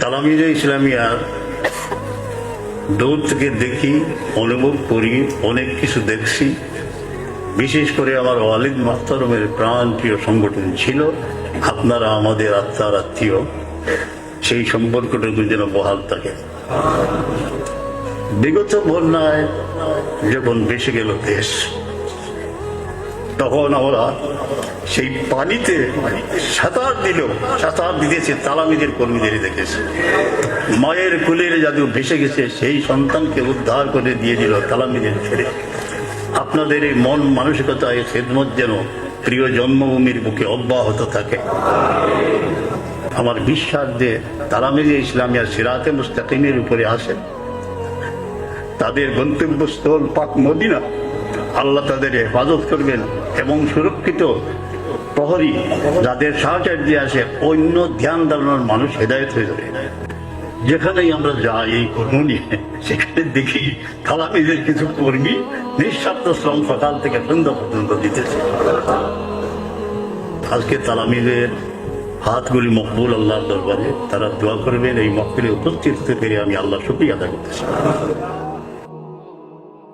তালামিজে ইসলামিয়া দূর থেকে দেখি, অনুভব করি, অনেক কিছু দেখছি। বিশেষ করে আমার ওয়ালিদ মাহতারমের প্রাণ প্রিয় সংগঠন ছিল। আপনারা আমাদের আত্মার আত্মীয়, সেই সম্পর্কটুকু যেন বহাল থাকে। বিগত বন্যায় যখন ভেসে গেল দেশ, তখন আমরা সেই পানিতে সাঁতার দিতেছে তালামিদের কর্মীদের দেখেছে। মায়ের কোলের জাদু ভেসে গেছে, সেই সন্তানকে উদ্ধার করে দিয়ে দিল তালামিদের ছেড়ে। আপনাদের এই মন মানসিকতা, এই খেদমত যেন প্রিয় জন্মভূমির বুকে অব্যাহত থাকে। আমার বিশ্বাস যে তালামিজে ইসলামিয়া সিরাতে মুস্তাকিমের উপরে আসে, তাদের গন্তব্যস্থল পাক মদিনা। আল্লাহ তাদের হেফাজত করবেন এবং সুরক্ষিত প্রহরী যাদের সাহায্য আসে, অন্য ধ্যান ধারণার মানুষ হেদায়ত হয়ে যাবে। যেখানেই আমরা যাই এই কর্ম নিয়ে, সেখানে দেখি তালামিজের কিছু কর্মী নিঃস্বার্থ শ্রম সকাল থেকে সন্ধ্যা পর্যন্ত দিতেছে। আজকে তালামিজের হাতগুলি মকবুল আল্লাহর দরবারে, তারা দোয়া করবেন। এই মকবুলে উপস্থিত হতে পেরে আমি আল্লাহ শুকরিয়া আদায় করতেছি।